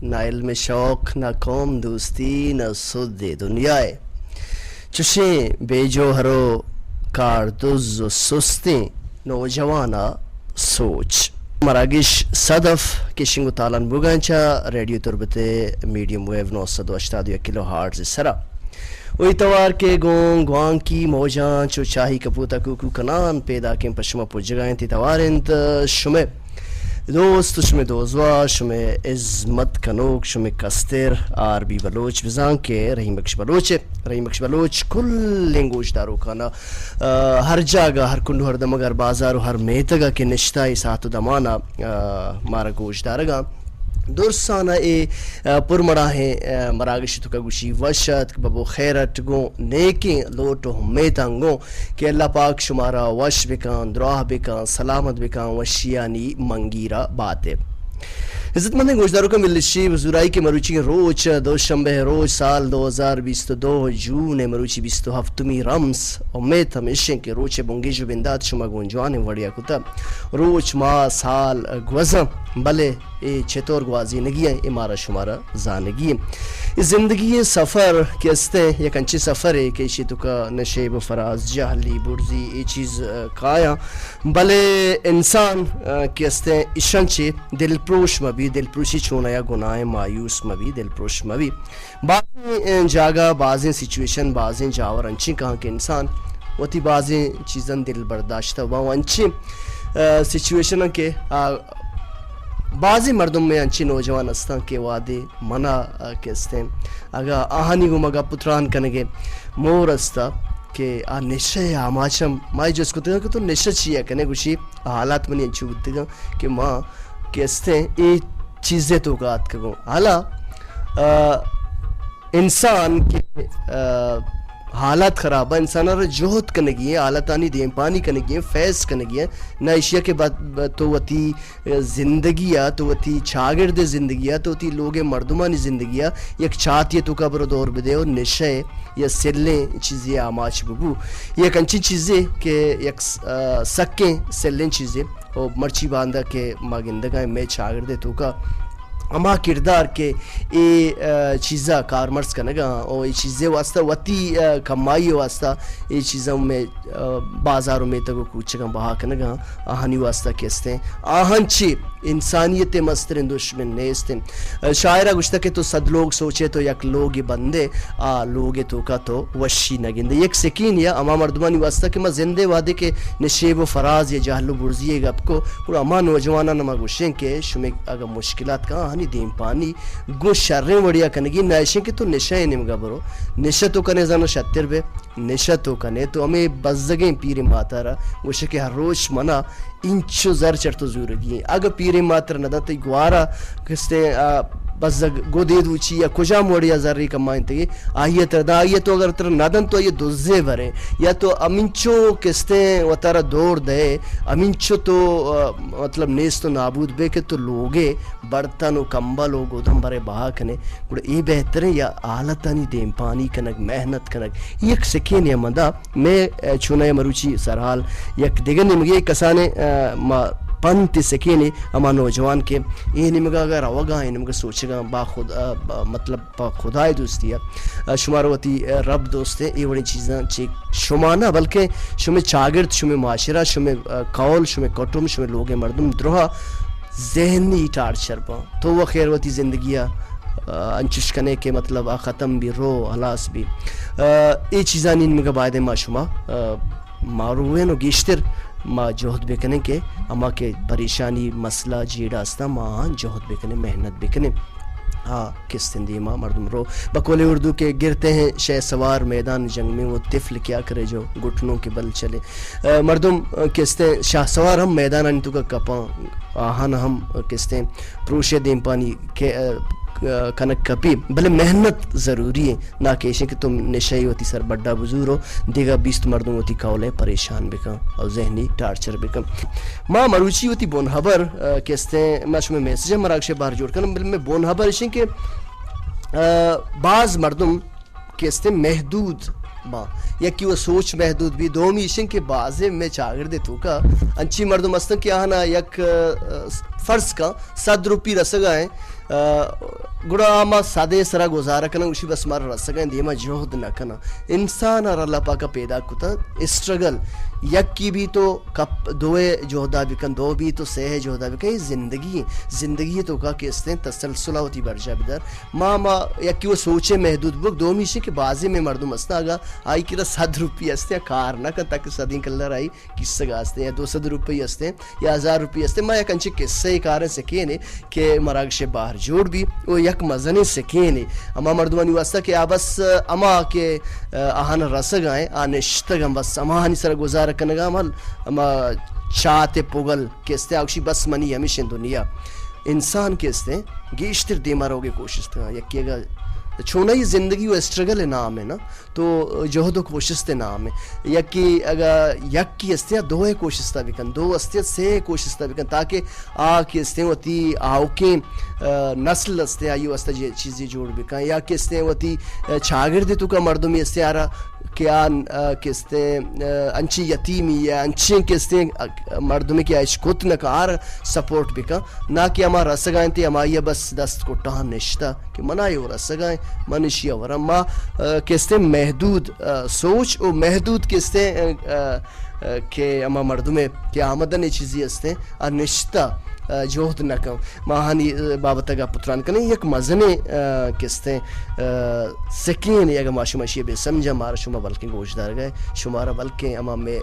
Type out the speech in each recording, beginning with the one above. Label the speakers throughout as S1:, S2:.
S1: نہ علم شوق نہ قوم دوستی نہ سود دنیائے چشیں بے جوہرو کاردز و سستیں نوجوانا سوچ مراگش صدف کشنگو تالان بوگانچا ریڈیو تربتے میڈیم ویو 982 کلو ہارٹز سرا وہ اتوار کے گون گوان کی موجان چو چاہی کپوتا کوکو کنان پیدا کیں پشما پوجگائیں تی توارنت شمیں دوست شمیں دوزوا شمیں عظمت کنوک شمیں کستر عربی بلوچ بزان کے رحیم بخش بلوچ کل لنگوش دارو کانا ہر جاگہ ہر کنڈو ہر دمگ ہر بازارو ہر میتگا کے نشتائی ساتھ دمانا مارا گوش دارگا درسانہ اے پرمڑا ہیں مراگش تو کا گوشی وشت ببو خیرت گو نیکیں لوٹو ہمیتاں گو کہ اللہ پاک شمارا وش بکان دراہ بکان سلامت بکان وشیانی منگیرہ باتے عزت مند گوشداروں کا ملشی وزورائی کے مروچی روچ دوشنبہ روچ سال 2022 جون مروچی 27 رمس امید ہمیشن کے روچ بونگی جو بندات شما گونجوان وڑیا کتا روچ ماہ سال گوزم بلے اے چھتور گوازی نگی ہے امارا شمارا زانگی ہے زندگی سفر کیستے یک انچی سفر ہے کہ اسی تو کا نشیب فراز جہلی برزی یہ چیز کایا بلے انسان کیستے اشنچے دل پروش مبی دل پروشی چونا یا گناہ مایوس مبی دل پروش مبی بعضیں جاگہ بعضیں سچویشن بعضیں جاور انچی کہاں کہ انسان وتی بعضیں چیزاں دل برداشتہ وہ انچی سچویشن کے بعضی مردم میں انچی نوجوان استان کے وعدے منع کہستے ہیں اگا آہانی گو مگا پتران کنگے مور استا کہ آ نشے آماچم مائی جو اس کو تگا کہ تو نشہ چیئے کنے گوشی حالات منی انچو گتگا کہ ماں کہستے ہیں ای چیزیں تو گات کگو حالا انسان کے حالات خراب ہے انسان را جہد کنگی ہے حالتانی دیم پانی کنگی ہے فیض کنگی ہے نہ اشیاء کے بعد تو وتی زندگی ہے تو وتی چھاگرد زندگی ہے تو وتی لوگ مردمانی زندگی ہے یک چاہتی ہے تو کا برو دور بدے اور نشے یا سلیں چیزیں آماچ بگو یک انچی چیزیں کہ یک سکیں سلیں چیزیں اور مرچی باندھا کہ ماگندگاں میں چھاگردے تو کا اما کردار کے اے چیزا کارمرز کنگا اور یہ چیزیں واسطہ وطی کمائی واسطہ یہ چیزوں میں بازاروں میں تگو کوچگاں بہا کنگا آہنی واسطہ کہستے ہیں آہن چی انسانیت مسترین دشمن نیستیں شاعرہ گشتہ کہ تو صد لوگ سوچے تو یک لوگ بندے لوگ تو کا تو وشی نگندے یک سکین یا اما مردمانی واسطہ کہ میں زندے وعدے کے نشیب و فراز یا جہل و برزیے گا آپ کو اور اما نوجوانہ نما گوشیں کہ شمیں اگر مشکلات کا آہنی دیم پانی گو شریں وڑیا کنگی نائشیں کہ تو نشہ نمگا برو نشہ تو کنے زانو شتر بے نشہ تو کنے تو ہمیں بزدگیں پیر ماتا رہا گوشہ کہ ہر روش منا انچو زر چڑھ تو زورگی ہیں اگر پیر ماتا رہا نداتا گوارا کستے بزدگ گو دید وچی یا کجا موڑیا ذری کمائیں تگی آئیت ردا آئیت تو اگر تر ندن تو یہ دوزے بھریں یا تو امینچو کستے و تارا دور دے امینچو تو مطلب نیست و نابود بے کہ تو لوگے برتن و کمبل و گودم برے بہا کنے گوڑا ای بہتریں یا آلتانی دیم پانی کنگ محنت کنگ یک سکین یا مدہ میں چونہ مروچی سرحال یک دیگر نمگی کسانے پنتی سکینی اما نوجوان کے یہ نمگا اگر روگا ہے نمگا سوچے گا با خود مطلب با خدای دوستی ہے شماروتی رب دوست ہے یہ بڑی چیزاں چیک شمانا بلکہ شمی چاگرد شمی معاشرہ شمی قول شمی کٹم شمی لوگ مردم دروہا ذہنی ٹارچر پا تو وہ خیروتی زندگیہ انچش کنے کے مطلب ختم بھی رو حلاس بھی یہ چیزاں نمگا باید ما شما معروین و گیشتر ما جہد بکنے کے اما کے پریشانی مسئلہ جیڑا استا ما جہد بکنے محنت بکنے کس تندی ماں مردم رو بقول اردو کے گرتے ہیں شہ سوار میدان جنگ میں وہ طفل کیا کرے جو گھٹنوں کے بل چلے مردم کستے شاہ سوار ہم میدان انتو کا کپاں آہن ہم کستے پروشے دیم پانی کے کنک کپی بلے محنت ضروری ہے نہ کیشیں کہ تم نشائی ہوتی سر بڑا بزور ہو دیگا 20 مردوں ہوتی کولے پریشان بکن اور ذہنی ٹارچر بکن ماں مروچی ہوتی بون حبر کہستے ہیں میں شمیں میسیج مراکش باہر جوڑ کرنا بلے میں بون حبر اشیں کہ بعض مردم کہستے ہیں محدود ماں یا کہ وہ سوچ محدود بھی دومی اشیں کہ بعضے میں چاگر دے تو کا انچی مردم استن کی آہنا یک فرض کا 100 روپی رسگا ہیں گڑا آما سادے سرا گزارا کنا اسی بس مارا رسگا دیما جہد نہ کنا انسان اور اللہ پاک پیدا کتا اسٹرگل یک کی بھی تو کپ دوے جہدہ بکن دو بھی تو سہ جہدہ بکن یہ زندگی تو کا کہ اس نے تسلسلہ ہوتی برجا بدر ما یک کی وہ سوچے محدود بک دو میشے کہ بازی میں مردم اسنا آگا آئی کی رہا 100 روپی استے کار نہ کن تاکہ صدین کلر آئی کس سگا استے یا 200 روپی استے یا 1000 روپی استے ما یک انچے قصے کارن سکینے کہ مراکش باہر جوڑ بھی وہ یک مزنے سکینے اما مردمانی واسطہ کہ آبس اما کے آہان رسگ آئیں آنشتگم بس اما ہنی سر گزار کنگا اما چاہتے پوگل کہستے آکشی بس منی ہمیشہ دنیا انسان کہستے گیشتر دیما روگے کوشش تھا یکی گا چھونا یہ زندگی و اسٹرگل نام ہے نا تو جہد و کوشش تے نام ہے یکی اگر یک کی استیا دو ہے کوشش تا بکن دو استیا سے کوشش تا بکن تاکہ کی استیا ہوتی آوکیں نسل استیا یو استا چیزی جوڑ بکن یا کہ استیا ہوتی چھاگر دے تو کا مردمی استیا رہا کیا کستے انچی یتیمی یا انچی کستے مردمی کی عشقوت نکار سپورٹ بکا نہ کہ ہما رسگائیں تے ہما یہ بس دست کو ٹہن نشتا کہ منہ یہ رسگائیں منشی ورم ما کستے محدود سوچ و محدود کستے کہ ہما مردمی کی آمدن چیزی استے اور نشتا جوہد نکم ماہانی بابتگا پتران کنے یک مزنے کستے سکین یا ما شما شیئے بے سمجھا مارا شما بلکہ گوشدار گئے شمارا بلکہ اما میں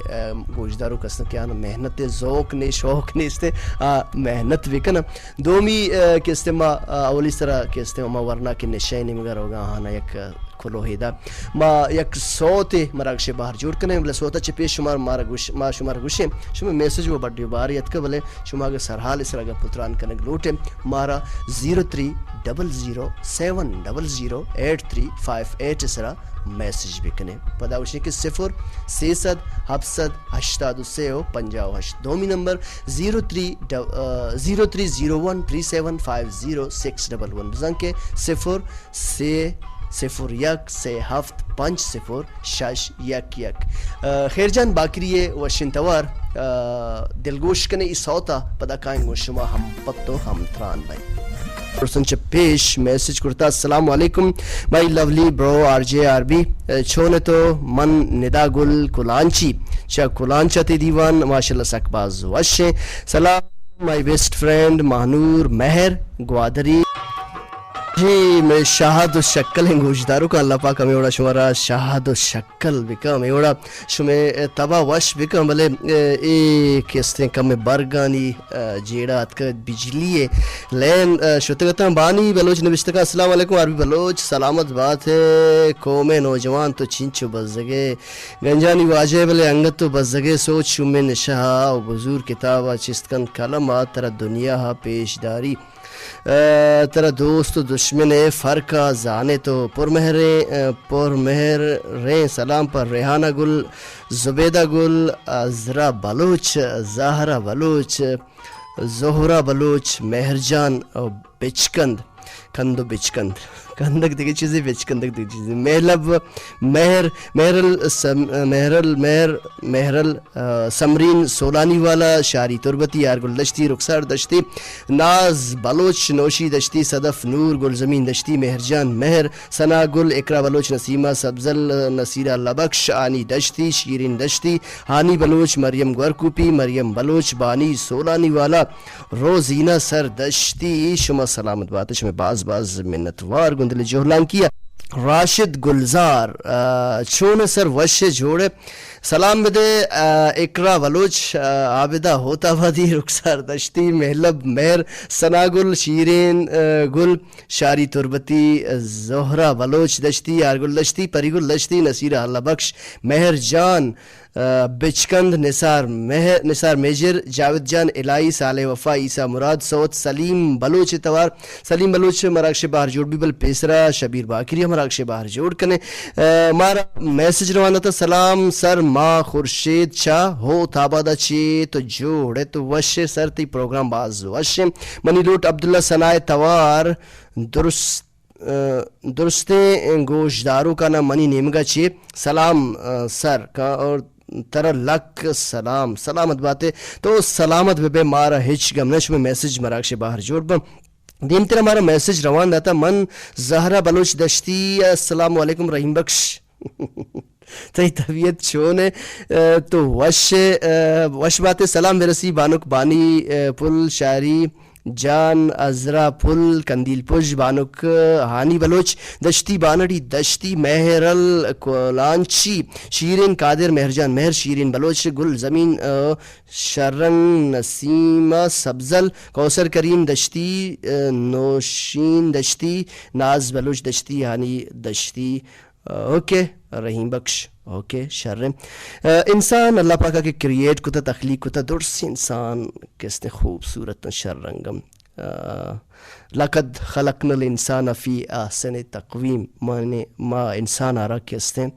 S1: گوشدارو کسنا کیا نا محنت ذوق نے شوق نے استے محنت بکنا دومی کستے ما اولی سرا کستے ما ورنا کی نشائنی مگر ہوگا آنا یک کھلو ہیدا ما یک صوت مراکش باہر جوڑ کرنے بلے صوتا چپی شمار ما شمار گوشے شما میسج وہ بڑی باریت کا بلے شما اگر سرحال اس رگا پتران کنگ لوٹے مارا 0300708358 اس رہا میسج بکنے پدا وشنے کہ 0-7-7-8-2-50-58 دومی نمبر 03013750-611 بزن کے 0-1-7-5-0-6-1 خیر جان باکریے و شنتوار دلگوش کنے ای صوتا پدا کائیں گو شما ہم پتو ہم تران بھائی پرسن چا پیش میسج کرتا السلام علیکم مائی لولی برو آر جے آر بی چھونے تو من ندا گل کلانچی چا کلانچا تی دیوان ماشاءاللہ سکباز وشے سلام مائی بیسٹ فرینڈ مہنور مہر گوادری جی میں شاہد و شکل ہیں گوشداروں کا اللہ پاک ہمیں اوڑا شمارا شاہد و شکل بکا ہمیں اوڑا شمیں تبا وش بکا بلے ایک کستے کم برگانی جیڑات کا بجلی لین شتگتا بانی بلوچ نبشتہ کا السلام علیکم عربی بلوچ سلامت بات ہے قوم نوجوان تو چنچو بزدگے گنجانی واجہ بلے انگت تو بزدگے سوچ شمیں نشہا و بزور کتابہ چستکن کلمہ ترہ دنیا پیش داری ترا دوست و دشمن فرقہ زانے تو پرمہر ریں سلام پر ریحانہ گل زبیدہ گل عذرا بلوچ زہرہ بلوچ زہرہ بلوچ مہرجان بچکند کندو بچکند کندک دیکھے چیزیں بچکندک دیکھے چیزیں محرل سمرین سولانی والا شاری تربتی یارگل دشتی رخسار دشتی ناز بلوچ نوشی دشتی صدف نور گل زمین دشتی مہرجان مہر ثنا گل اقرا بلوچ نسیمہ سبزل نصیرہ لبکش آنی دشتی شیرین دشتی ہانی بلوچ مریم گورکوپی مریم بلوچ بانی سولانی والا روزینہ سر دشتی شما سلامت بات شما باز منتوار گندل جوہلان کیا راشد گلزار چون سر وش جوڑے سلام بدے اقرا بلوچ عابدہ ہوتا وادی رخسار دشتی محلب مہر ثنا گل شیرین گل شاری تربتی زہرہ بلوچ دشتی یارگل دشتی پری گل دشتی نصیرہ اللہ بخش مہر جان بچکند نثار میجر جاوید جان الہی صالح وفا عیسیٰ مراد سعود سلیم بلوچ توار سلیم بلوچ مراکش باہر جوڑ بھی بل پیسرا شبیر باکری مراکش باہر جوڑ کنے مارا میسج روانہ تھا سلام سر ما خورشید چا ہو تابادہ چی تو جوڑے تو وشے سر تی پروگرام باز وشے منی لوٹ عبداللہ ثنائے توار درستے گوشداروں کا نا منی نیمگا چی سلام سر کا اور ترہ لک سلام سلامت باتیں تو سلامت بے مارا ہچ گمنش میں میسج مراکش باہر جوڑ بم دیم تر ہمارا میسج روان داتا من زہرا بلوچ دشتی السلام علیکم رحیم بخش تئی طبیعت چون ہے تو وش بات سلام برسی بانک بانی پل شاعری جان ازرا پل کندیل پش بانک ہانی بلوچ دشتی بانڑی دشتی مہرل کولانچی شیرین قادر مہرجان مہر شیرین بلوچ گل زمین شرن نسیمہ سبزل کوثر کریم دشتی نوشین دشتی ناز بلوچ دشتی ہانی دشتی اوکے رحیم بخش اوکے شر انسان اللہ پاکا کے کریٹ کتا تخلیق کتا درس انسان کس نے خوبصورت شررنگم لقد خلقنا الانسان فی احسن تقویم مانے ما انسان آرہ کس نے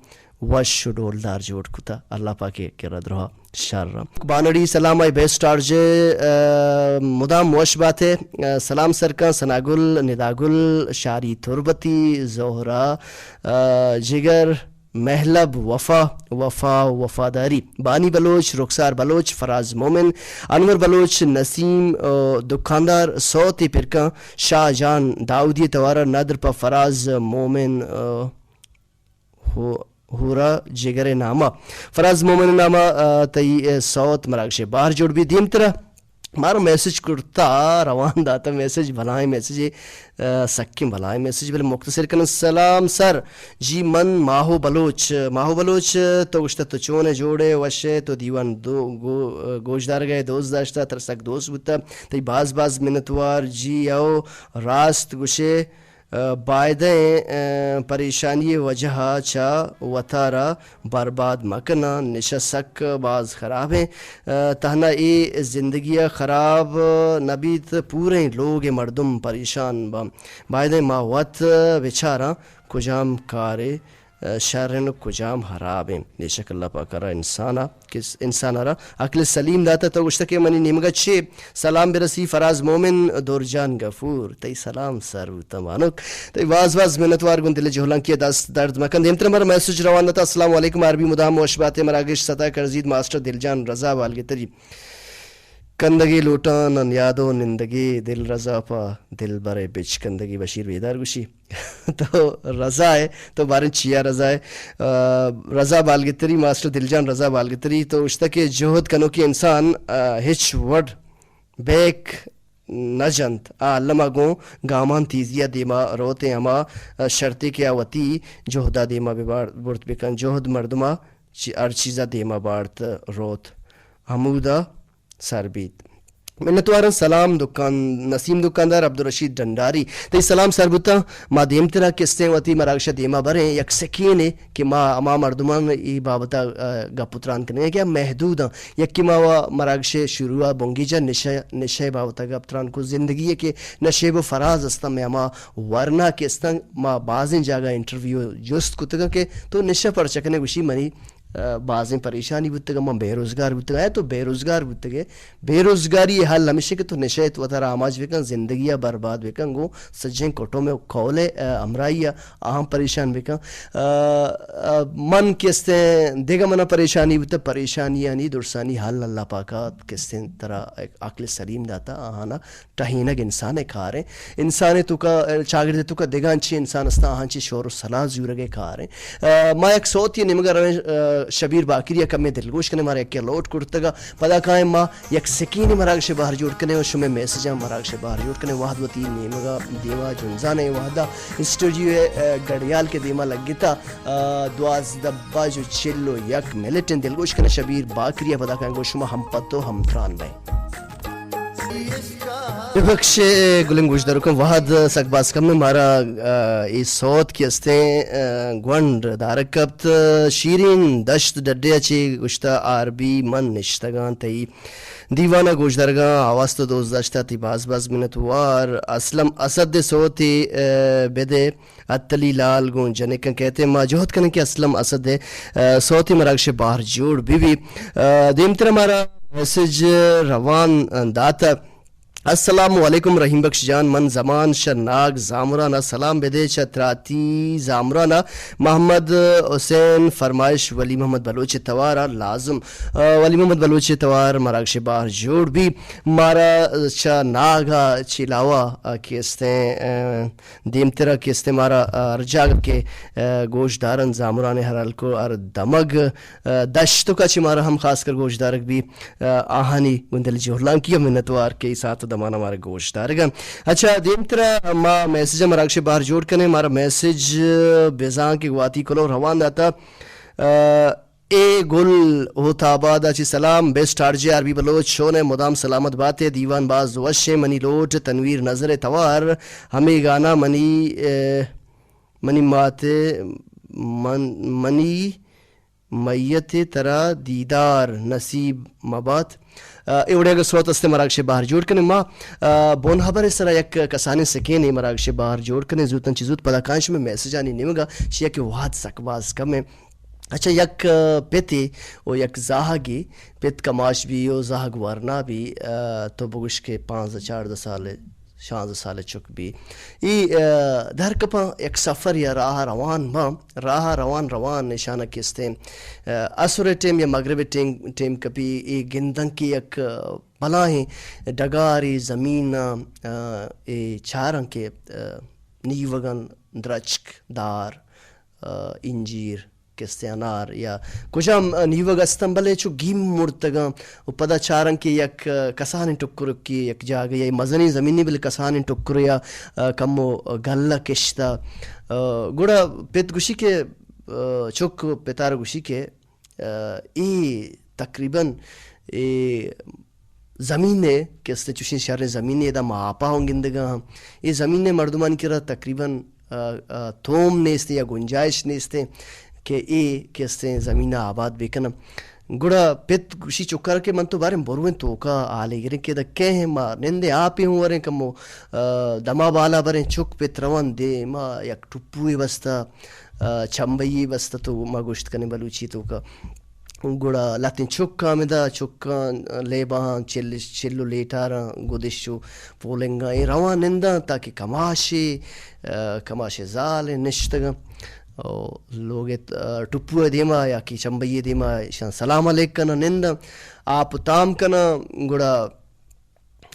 S1: وش ڈولدار جوڑ کتا اللہ پاکے کے رد رہا شرم بانڑی سلام آئی بیسٹ آرجے مدام وش بات ہے سلام سرکا سناگل نداگل شاری تربتی زہرا جگر محلب وفا وفاداری بانی بلوچ رخسار بلوچ فراز مومن انور بلوچ نسیم دکاندار صوتی پرکا شاہ جان داودی توارا نادر پا فراز مومن ہورا جگر نامہ فراز مومن نامہ تئی صوت مراکش باہر جوڑ بھی دیم طرح ہمارا میسج کرتا روان داتا میسج بھلائیں میسج سکیم بھلائیں میسج بھلے مختصر کرنا سلام سر جی من ماہو بلوچ تو گشتہ تو چونے جوڑے وشے تو دیوان گوشدار گئے دوست داشتا ترسک دوست بتا تی باز منتوار جی او راست گشے بائدیں پریشانی وجہ چا وطارا برباد مکنا نشسک باز خراب ہیں تہنا اے زندگی خراب نبیت پورے لوگ مردم پریشان بائدیں ماوت بیچارہ کجام کارے شرن کجام حراب ہیں نیشک اللہ پاکرہ انسانا را عقل سلیم داتا تو گشتکے منی نمگا چھے سلام برسی فراز مومن دورجان غفور تی سلام سر تمانک تی واز منتوار گن دل جہلان کی دست درد مکن دیمتر مر میسج روان داتا السلام علیکم عربی مدام وشبات مراگش سطح کرزید ماسٹر دلجان رضا والگی تری کندگی لوٹان یادو نندگی دل رضا پا دل برے بچ کندگی بشیر بیدار گوشی تو رضا ہے تو بارن چیا رضا ہے رضا بالگتری ماسٹر دلجان رضا بالگتری تو اشتا کے جہد کنو کی انسان ہچ وڈ بیک نجنت علمہ گوں گامان تیزیا دیما روتے ہما شرطی کیا وطی جہدہ دیما برت بکن جہد مردما ار چیزہ دیما بارت روت حمودہ سربیت منتوارن سلام دکان نسیم دکاندار عبدالرشید ڈنڈاری تی سلام سربتا ما دیم ترہ کستیں وطی مراکشہ دیما بریں یک سکینے کہ ما اما مردمان ای بابتا گپتران کرنے کیا محدود ہیں یک کی ما مراکشہ شروع بونگی جا نشے بابتا گپتران کو زندگی ہے کہ نشیب و فراز استا میں اما ورنہ کستا ما بعضیں جاگا انٹرویو جست کتگا کہ تو نشہ پر چکنے گوشی منی بعضیں پریشانی بودتا گا میں بے روزگار بودتا گا ہے تو بے روزگار بودتا گا بے روزگاری حل ہمیشہ کہ تو نشیت و تر آماج بکن زندگیہ برباد بکن گو سجیں کوٹوں میں کولے امرائی اہم پریشان بکن من کستے دیگا منا پریشانی بودتا پریشانی یعنی درسانی حل اللہ پاکات کستے طرح عقل سلیم داتا آہانا ٹہینگ انسان کھاریں انسان تو کا چاگرد تو کا دیگان چی انسان استا آہان چی شور و صلاح زیورگے کھاریں ما ایک صوت یہ نمگر شبیر باکری کم دلگوش کنے مارا یک لوٹ کرتگا پدا کائیں ما یک سکینی مراکش باہر جوڑ کنے و شمی میسجہ مراکش باہر جوڑ کنے واحد و تین نیمگا دیما جنزانے واحدہ اسٹوڈیو گڑیال کے دیما لگتا 12:41 ملٹن دلگوش کنے شبیر باکری پدا کائیں گو شما ہم پتو ہم تران بھائی بخش گلنگ گوش درکم واحد سک باز کم میں مارا اس صوت کی استیں گونڈ دارکبت شیرین دشت ڈڈیا چی گشتا عربی من نشتگان تی دیوانہ گوش درگاں آواز تو دوست داشتا تی باز منتوار اسلم اسد صوتی بدے اتلی لال گون جنکن کہتے ہیں ما جوہد کرنے کی اسلم اسد صوتی مراکش باہر جوڑ بھی دیمتر ہمارا میسج روان داتا السلام علیکم رحیم بخش جان من زمان شناگ زامرانا سلام بدے چتراتی زامرانا محمد حسین فرمائش ولی محمد بلوچ توارا لازم ولی محمد بلوچ توار مراکش بار جوڑ بھی مارا چا ناگا چلاوا کیستے دیم ترا کیستے مارا رجاگ کے گوشت دارن زامران حرال کو ار دمگ دشتو کا چی مارا ہم خاص کر گوشت دارک بھی آہانی گندل جوہرلان کی منتوار کے ساتھ دمانا ہمارا گوشت دارگا. اچھا دیم ترا ما میسیج مراکش باہر جوڑ کنے مارا میسیج بیزان کی گواتی کلو روان داتا اے گل ہوتا آبادا چی سلام بیسٹ آر جے عربی بلوچ شونے مدام سلامت باتیں دیوان باز وشے منی لوٹ تنویر نظر توار ہمیں گانا منی ماتے منی میت ترا دیدار نصیب مبات ایوڑے اگر سروت استے مراکش باہر جوڑ کنے ما بون حبر اس طرح یک کسانے سکینے مراکش باہر جوڑ کنے زوتن چیزوت پدا کانش میں میسیج آنی نیمگا شیئا کہ واد سکواز کم ہے. اچھا یک پیتی او یک زاہگی پیت کماش بھی او زاہگ وارنا بھی تو بگوش کے 5-4 سال 16 سال چک بھی ای در کپا یک سفر یا راہ روان نشانہ کستے اسور ٹیم یا مغرب ٹیم کپی ای گندن کی یک بلاہیں ڈگاری زمین ای چارن کے نیوگن درچک دار انجیر کستے انار یا کجام نیوگ استنبلے چو گیم مرتگا و پدا چارن کی یک کسان ٹکر کی یک جاگہ یا مزنی زمینی بل کسان ٹکر یا کمو گلہ کشتا گوڑا پیت گوشی کے چک پیتار گوشی کے ای تقریباً زمینے کستے چوشین شہر زمینے دا ماپا ہوں گندگا یہ زمینے مردمان کی رہا تقریباً توم نیستے یا گنجائش نیستے کہ ای کیستے زمینہ آباد بیکنم گڑا پیت گوشی چکر کے من تو بارے برویں توکا آلے گریں کہ دا کہیں ما نندے آپی ہوں وریں کمو دما بالا بریں چک پیت روان دے ما یک ٹپوئی بستا چمبئی بستا تو ما گوشت کنے بلوچی توکا گڑا لاتین چکا مدا چکا لے باہاں چلو لیٹارا گودشو پولنگا ای روان نندہ تاکہ کماشے زال نشتگا لوگ ٹپو دیما یا کی چمبئی دیما شان سلام علیک کنا نند آپ تام کنا گڑا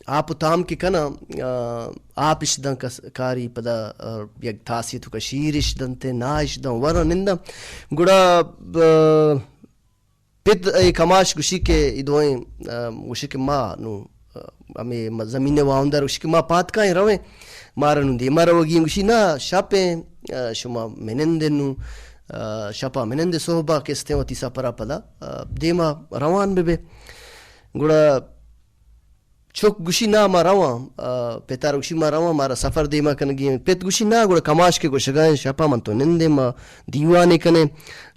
S1: آپ تام کی کنا آپ اشدن کاری پدا یک تاسی تو کشیر اشدن تے نا اشدن ورا نند گڑا پت کماش گوشی کے ادوئیں گوشی کے ما نو ہمیں زمین واؤندر گوشی کے ما پات کائیں رویں مارنو دی مارا وگی گوشی نا شاپیں شما منندنو شپا منند صحبہ کستے ہوتی سپرا پدا دیما روان بے گوڑا چوک گوشی نا ما روان پیتار گوشی ما روان مارا سفر دیما کنگی پیت گوشی نا گوڑا کماش کے گوشگائیں شپا من تو نندے ما دیوانے کنے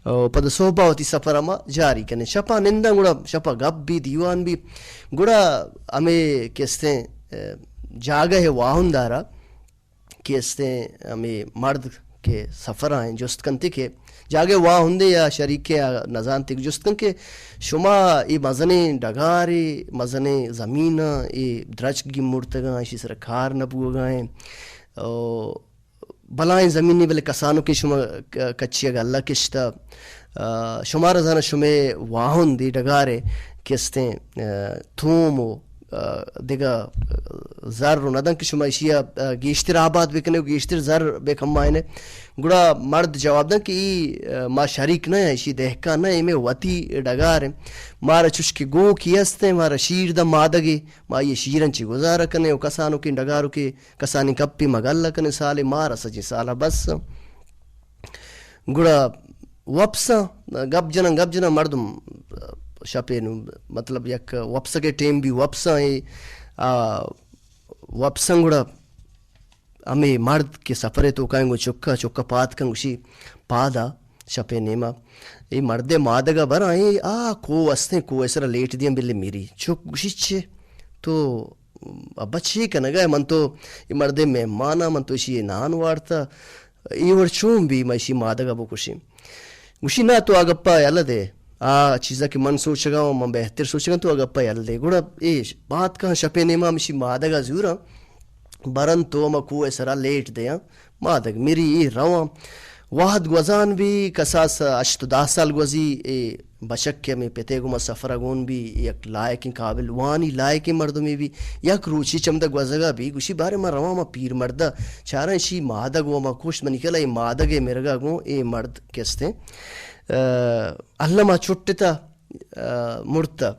S1: پدا صحبہ ہوتی سفر ما جاری کنے شپا نندہ گوڑا شپا گب بھی دیوان بھی گوڑا ہمیں کستے جاگہ ہے واہن دارا کیستے ہمیں مرد کے سفر آئیں جست کنتے کے جاگے واہ ہندے یا شریک یا نزان تک جست کن کے شما ای مزنے ڈگارے مزنے زمین ای درچ گی مرتگاں اسی سر کھار نبو گائیں بلائیں زمینی بلے کسانوں کی شما کچی اگا اللہ کشتا شما رزانہ شما واہن دی ڈگارے کیستے تھوم و دیگا زر رو ندن کہ شما اشیا گیشتر آباد بکنے گیشتر زر بے کمائنے گڑا مرد جواب دن کہ ما شریک نہ ہے اشی دہکا نہ ہے میں وطی ڈگار ہیں مارا چشکی گو کی ہستے مارا شیر دا مادگی ما یہ شیرن چی گزارا کنے و کسانوں کی ڈگاروں کی کسانی کپی مگلہ کنے سالے مارا سجی سالہ بس گڑا وپسا گب جنا مردم شپے نو مطلب یک وپسا کے ٹیم بھی وپسا ہے وپسن گڑا ہمیں مرد کے سفرے تو کہیں گو چکا پات کن گوشی پادا شپے نیما ای مرد مادگا برا ہے کو استے کو ایسرا لیٹ دیا بلے میری چک گوشی چھے تو ابا چھے کنگا من تو ای مرد مہمانا من تو اسی نان وارتا ای ور چون بھی میں اسی مادگا بو کشی گوشی نا تو آگپا یالا دے چیزا کہ من سوچ گا من بہتر سوچ گا تو اگر پیل دے گوڑا اے بات کہاں شپے نیما مشی مادگا زورا برن تو ما کو سرا لیٹ دیا مادگ میری ای رواں واحد گوزان بھی کساس 8-10 سال گوزی اے بشک کے میں پتے گما سفر گون بھی یک لائق قابل وانی لائق مردمی بھی یک روچی چمدہ گوزگا بھی گوشی بارے ما رواں ما پیر مردہ چارن شی مادگ و ما کوشت منی کلا اے مادگ مرگا گون اے مرد کستے اللہ ما چھٹتا مرتا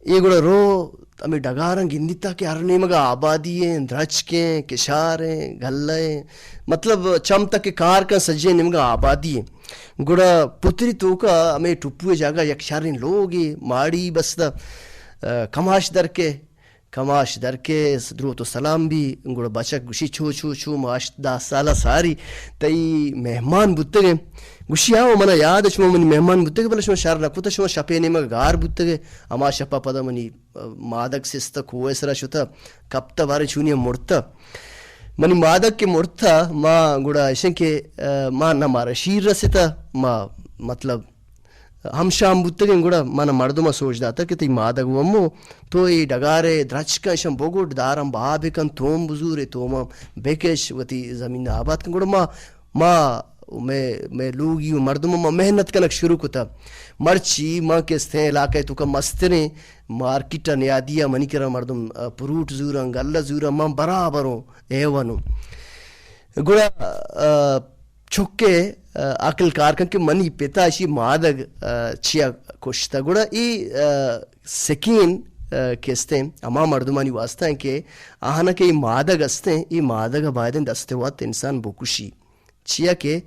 S1: یہ گوڑا رو ہمیں ڈگارن گندیتا کہ ہر نیمگا آبادی ہیں درچ کے کشار ہیں گھلے مطلب چم تک کار کا سجے نیمگا آبادی ہیں گوڑا پتری تو کا ہمیں ٹپوے جاگا یک شارین لوگی ماڑی بستا کماش در کے درود و سلام بھی گوڑا بچک گوشی چھو ماش 10 سالہ ساری تئی مہمان بودتے گئے گوشی آو منا یاد شما منی مہمان بودتے گئے بلا شما شار نکوتا شما شپے نیمہ گار بودتے گئے اما شپا پدا منی مادک سستا کوئے سرا شتا کپتا بارے چونی مرتا منی مادک کے مرتا ما گوڑا ایشن کے ما نما رشیر رسیتا ما مطلب ہم شام بودتے گئے گوڑا مانا مردما سوچ داتا کہ تی مادگ ومو تو ای ڈگارے درچ کا شم بوگوٹ دارم بہا بکن توم بزورے توم بیکش وتی زمین آباد کن گوڑا میں لوگی مردما ما محنت کنک شروع کتا مرچی ما کستیں علاقے تو کا مستریں مارکیٹا نیادیا منی کرا مردم پروٹ زورا گلہ زورا ما برابروں ایوانوں گوڑا چھکے عقل کار کن کہ منی پتا اشی مادگ چیا کشتا گوڑا ای سکین کہستے ہیں اما مردمانی واسطہ ہیں کہ آہانا کہ ای مادگ استے ہیں ای مادگا بائدن دستے وقت انسان بکشی چیا کہ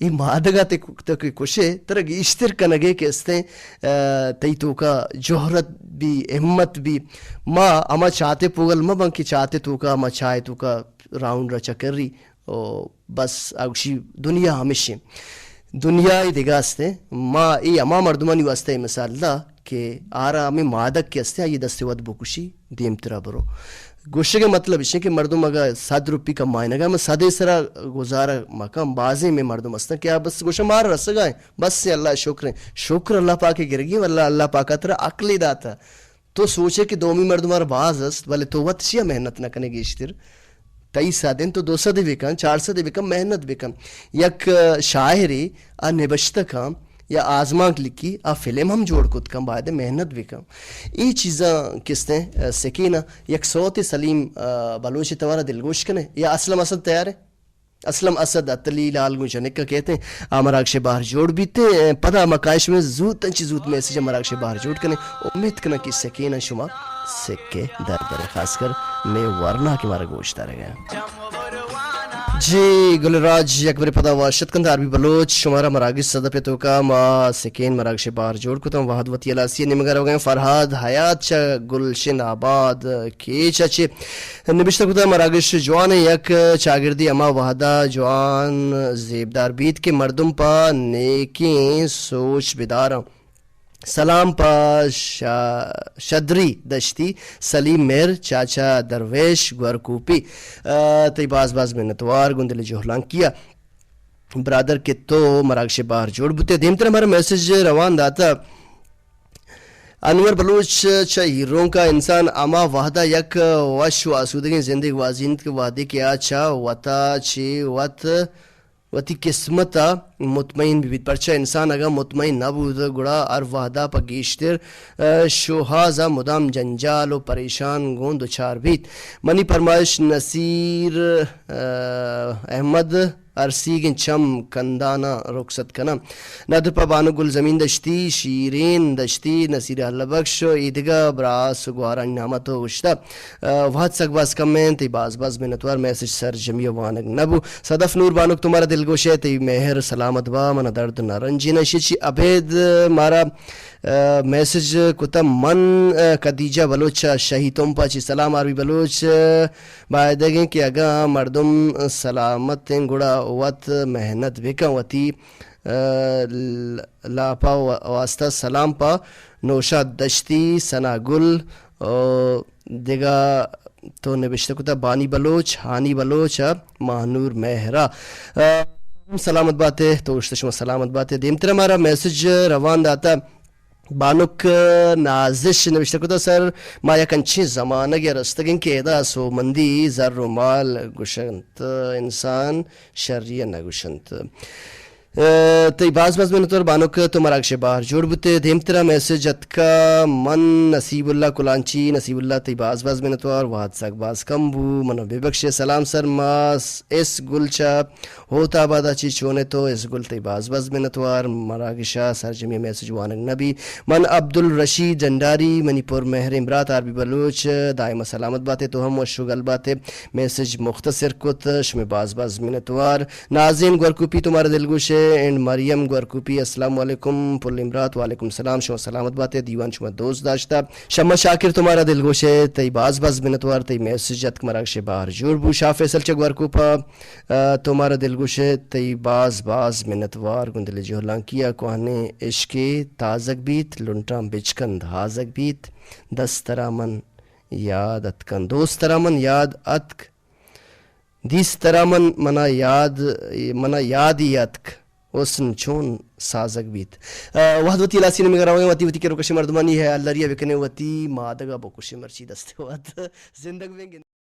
S1: ای مادگا تے کشے ترگ اشتر کنگے کہستے ہیں تی تو کا جوہرت بھی احمت بھی ما اما چاہتے پوگل ما بنکی چاہتے تو کا ما چاہے تو کا راؤنڈ رچا کر رہی بس اگشی دنیا ہمیشہ دنیا دیگا استے ما ای اما مردمانی واسطے مثال دا کہ آرا ہمیں مادک کے استے یہ دستے ود بکشی دیم ترا برو گوشے کے مطلب اس ہے کہ مردم اگر 100 روپی کمائنے گا میں 100 سرا گزارا مقام بازے میں مردم استا کیا بس گوشہ مار رس گئے بس سے اللہ شکر اللہ پاک گرگی واللہ اللہ پاکا ترا عقلی داتا تو سوچے کہ دومی مردمار باز است ولی تو وقت شیا محنت نہ کنے گی اشتر 23 دن تو 200 بکن 400 بکن محنت بکن یک شاعری نبشتہ کام یا آزمانک لکھی فلم ہم جوڑ کت کم بعد محنت بکن ای چیزاں کستے سکینہ یک صوت سلیم بلوچی توارا دلگوش کنے یا اسلم اسد تیار ہے اسلم اسد اتلی لال گنجنکا کہتے ہیں مراکش باہر جوڑ بیتے پدا مکائش میں زود تنچی زود میسیج مراکش باہر جوڑ کنے امید کنا کی سکینہ شما سکے در در خاص کر میں ورنہ کی مارا گوشتا رہ گیا جی گل راج اکبر پدا واشد کند عربی بلوچ شمارا مراکش صدا پہ تو کا ما سکین مراکش باہر جوڑ کتا ہوں وحد وطی علاسی نمگر ہو گئے فرحاد حیات چا گلشن آباد کیچا چے نبشتہ کتا مراکش جوان یک چاگردی اما وحدہ جوان زیبدار بیت کے مردم پا نیکیں سوچ بدارا سلام پا شدری دشتی سلیم میر چاچا درویش گورکوپی تی باز منتوار گندل جوہلان کیا برادر کے تو مراکش باہر جوڑ بوتے دیمتر ہمارا میسیج روان داتا انور بلوچ چا ہیروں کا انسان اما وحدہ یک وش و آسودگی زندگی وازینت کے وعدے کیا چا وطا چی وتی قسمتا مطمئن بھی پرچہ انسان اگر مطمئن نہ بود گڑا ار وحدہ پا گیشتر شوہازا مدام جنجال و پریشان گون دو چار بیت منی فرمائش نصیر احمد ارسیگن چم کندانا رخصت کنا ندر پا بانو گل زمین دشتی شیرین دشتی نصیر اللہ بخش ایدگا براس گوارا نعمتو گشتا وحد سک باز کمین تی باز منتوار میسیج سر جمعی وانگ نبو صدف نور بانوک تمہارا دل گوشے تی مہر سلامت با من درد نارنجینا شیچی ابید مارا میسیج کتا من قدیجہ بلوچ شہیتوں پاچی سلام عربی بلوچ بائدگیں کہ اگا مردم سلامت گڑا وقت محنت بکا وتی لاپا واسطہ سلام پا نوشا دشتی سنا گل دیگا تو نبشتہ کتا بانی بلوچ ہانی بلوچ ماہنور مہرہ سلامت باتیں تو اشتشمہ سلامت باتیں دیمتر ہمارا میسیج روان داتا بانک نازش نوشته کده سر ما یکنچی زمانه رستگین که دا سو مندی زر و مال گوشنت انسان شریه نگوشنت. تی باز من طور بانو که تو مراکش باہر جوڑ بوتے دھیمترا میسج اتکا من نصیب اللہ کلانچی نصیب اللہ تی باز من طور وحد ساک باز کم بو منو بے بخش سلام سر ماس اس گل چا ہوتا بادا چی چونے تو اس گل تی باز من طور مراکشا سر جمعی میسج وانگ نبی من عبدالرشید جنڈاری منی پور مہر امرات عربی بلوچ دائم سلامت باتے تو ہم و شغل باتے میسج مختصر کت شمی باز من طور ناظرین گورکوپی تمہارا دلگوشے اینڈ مریم گورکوپی السلام علیکم پل امرات وعلیکم السلام شما سلامت باتیں دیوان شما دوست داشتا شما شاکر تمہارا دل گوشے تی باز منتوار تی میسجت مراکش باہر جوڑ بو شاہ فیصل چا گورکوپا تمہارا دل گوشے تی باز منتوار گندل جوہلان کیا کوہنے عشق تازک بیت لنٹام بچکند ہازک بیت دسترامن یاد اتکن دوسترامن یاد اتک دیسترامن منا یاد یاتک حسن چون سازک بیت وحد وتی لاسین میں گراویں وتی وتی کے روکش مردمانی ہے اللہ ریا بکنے وتی مادگا بکوش مرچی دستے وات زندگ میں